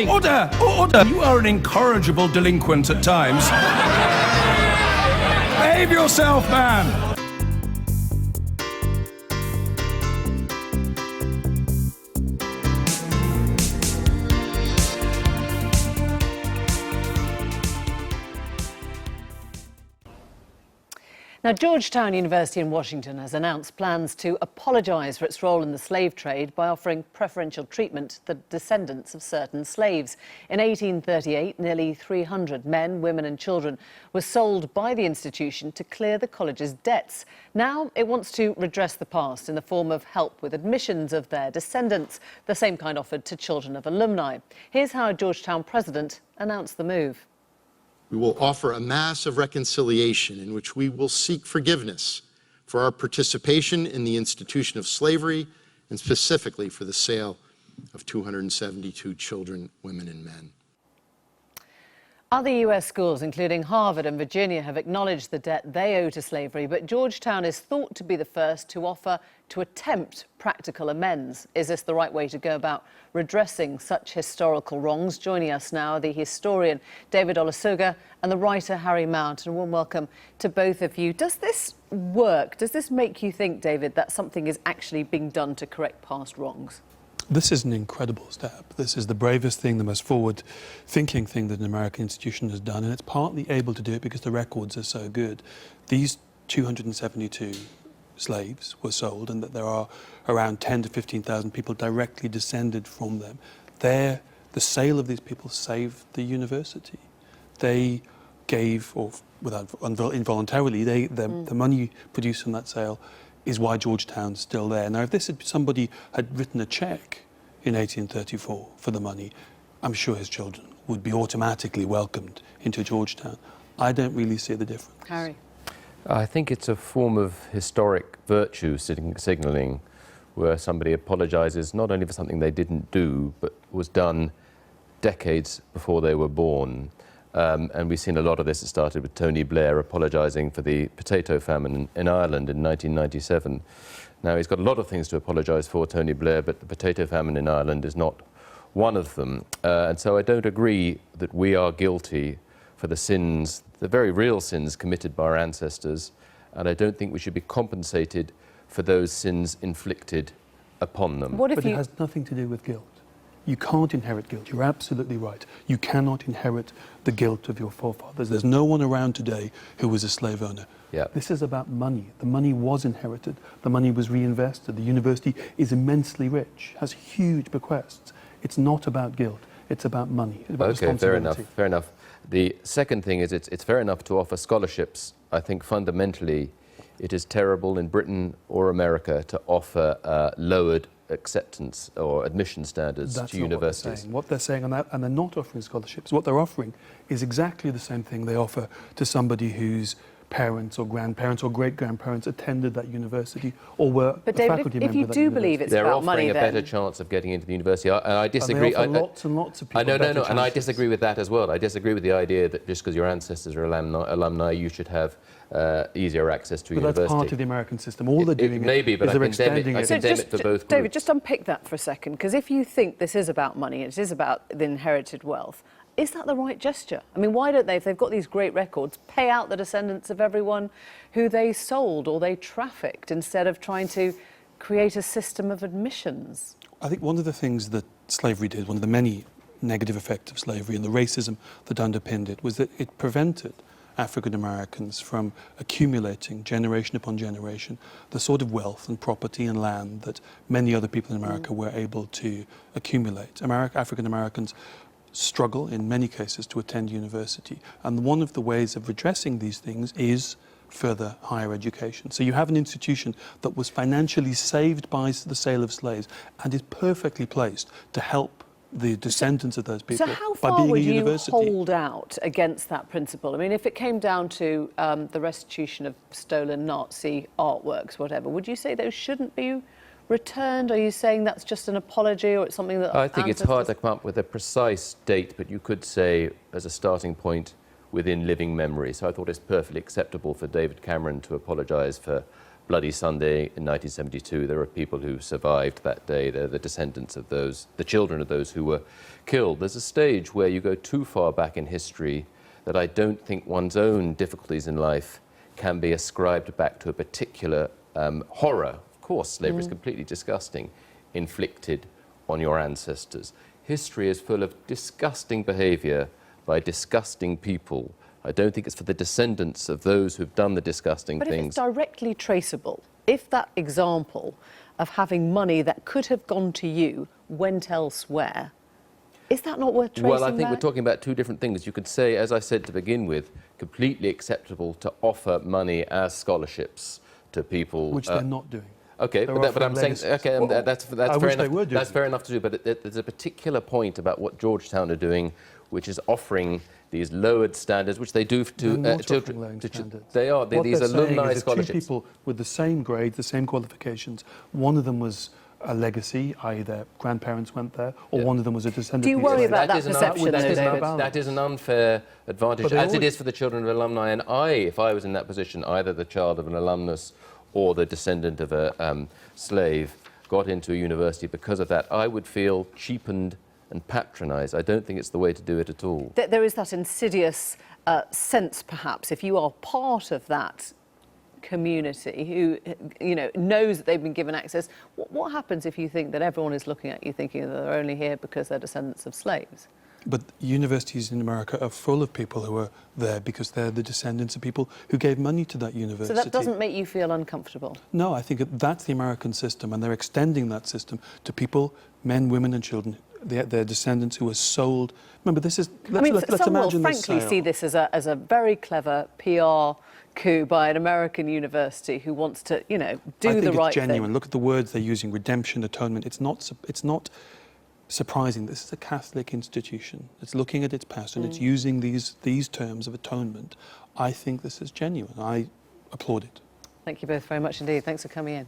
Order! Order! You are an incorrigible delinquent at times. Behave yourself, man! Now, Georgetown University in Washington has announced plans to apologise for its role in the slave trade by offering preferential treatment to the descendants of certain slaves. In 1838, nearly 300 men, women and children were sold by the institution to clear the college's debts. Now it wants to redress the past in the form of help with admissions of their descendants, the same kind offered to children of alumni. Here's how a Georgetown president announced the move. We will offer a mass of reconciliation in which we will seek forgiveness for our participation in the institution of slavery and specifically for the sale of 272 children, women, and men. Other US schools, including Harvard and Virginia, have acknowledged the debt they owe to slavery, but Georgetown is thought to be the first to attempt practical amends. Is this the right way to go about redressing such historical wrongs? Joining us now are the historian David Olusoga and the writer Harry Mount. And a warm welcome to both of you. Does this work? Does this make you think, David, that something is actually being done to correct past wrongs? This is an incredible step. This is the bravest thing, the most forward-thinking thing that an American institution has done, and it's partly able to do it because the records are so good. These 272 slaves were sold, and that there are around 10 to 15,000 people directly descended from them. The sale of these people saved the university. They gave, or involuntarily, the money produced from that sale is why Georgetown's still there. Now, if somebody had written a cheque in 1834 for the money, I'm sure his children would be automatically welcomed into Georgetown. I don't really see the difference. Harry? I think it's a form of historic virtue signalling where somebody apologises not only for something they didn't do, but was done decades before they were born. And we've seen a lot of this. It started with Tony Blair apologising for the potato famine in Ireland in 1997. Now, he's got a lot of things to apologise for, Tony Blair, but the potato famine in Ireland is not one of them. And so I don't agree that we are guilty for the sins, the very real sins committed by our ancestors, and I don't think we should be compensated for those sins inflicted upon them. But it has nothing to do with guilt. You can't inherit guilt. You're absolutely right. You cannot inherit the guilt of your forefathers. There's no one around today who was a slave owner. Yeah. This is about money. The money was inherited. The money was reinvested. The university is immensely rich, has huge bequests. It's not about guilt. It's about money. It's about responsibility. Fair enough. The second thing is it's fair enough to offer scholarships. I think fundamentally it is terrible in Britain or America to offer lowered acceptance or admission standards to universities. What they're saying on that, and they're not offering scholarships. What they're offering is exactly the same thing they offer to somebody whose parents or grandparents or great-grandparents attended that university or were a faculty member. If you do believe it's they're about money, offering a better chance of getting into the university. I disagree. And they offer lots and lots of people. And I disagree with that as well. I disagree with the idea that just because your ancestors are alumni, you should have easier access to university. That's part of the American system. All they're doing maybe, but is they're extending it. I condemn it for both groups. David, just unpick that for a second, because if you think this is about money, it is about the inherited wealth, is that the right gesture? I mean, why don't they, if they've got these great records, pay out the descendants of everyone who they sold or they trafficked instead of trying to create a system of admissions? I think one of the things that slavery did, one of the many negative effects of slavery and the racism that underpinned it, was that it prevented African Americans from accumulating generation upon generation the sort of wealth and property and land that many other people in America were able to accumulate. African Americans struggle in many cases to attend university, and one of the ways of redressing these things is further higher education. So you have an institution that was financially saved by the sale of slaves and is perfectly placed to help the descendants of those people by being a university. So how far would you hold out against that principle? I mean, if it came down to the restitution of stolen Nazi artworks, whatever, would you say those shouldn't be returned? Are you saying that's just an apology, or it's something that... I think it's hard to come up with a precise date, but you could say, as a starting point, within living memory. So I thought it's perfectly acceptable for David Cameron to apologise for Bloody Sunday in 1972. There are people who survived that day. They're the descendants of those, the children of those who were killed. There's a stage where you go too far back in history that I don't think one's own difficulties in life can be ascribed back to a particular horror. Of course, slavery is completely disgusting, inflicted on your ancestors. History is full of disgusting behaviour by disgusting people. I don't think it's for the descendants of those who've done the disgusting things. But if it's directly traceable, if that example of having money that could have gone to you went elsewhere, is that not worth tracing Well, I think back? we're talking about two different things. You could say, as I said to begin with, completely acceptable to offer money as scholarships to people. Which they're not doing. Okay, but I'm saying, okay, Well, that's I fair wish they enough. were doing That's fair enough to do, but there's a particular point about what Georgetown are doing, which is offering these lowered standards, which they do to children. They are. These alumni scholarships. Two people with the same grades, the same qualifications. One of them was a legacy, i.e. their grandparents went there, or one of them was a descendant. Do you worry about that perception, though, David? That is an unfair advantage, as it is for the children of alumni. And if I was in that position, either the child of an alumnus or the descendant of a slave, got into a university because of that, I would feel cheapened and patronised. I don't think it's the way to do it at all. There is that insidious sense, perhaps, if you are part of that community who, you know, knows that they've been given access. What happens if you think that everyone is looking at you thinking that they're only here because they're descendants of slaves? But universities in America are full of people who are there because they're the descendants of people who gave money to that university. So that doesn't make you feel uncomfortable? No, I think that's the American system, and they're extending that system to people, men, women and children, their descendants who were sold. Remember, this is... Let's some will imagine frankly see this as a very clever PR coup by an American university who wants to, you know, do the right thing. I think it's genuine. Look at the words they're using: redemption, atonement. It's not surprising. This is a Catholic institution. It's looking at its past and it's using these terms of atonement. I think this is genuine. I applaud it. Thank you both very much indeed. Thanks for coming in.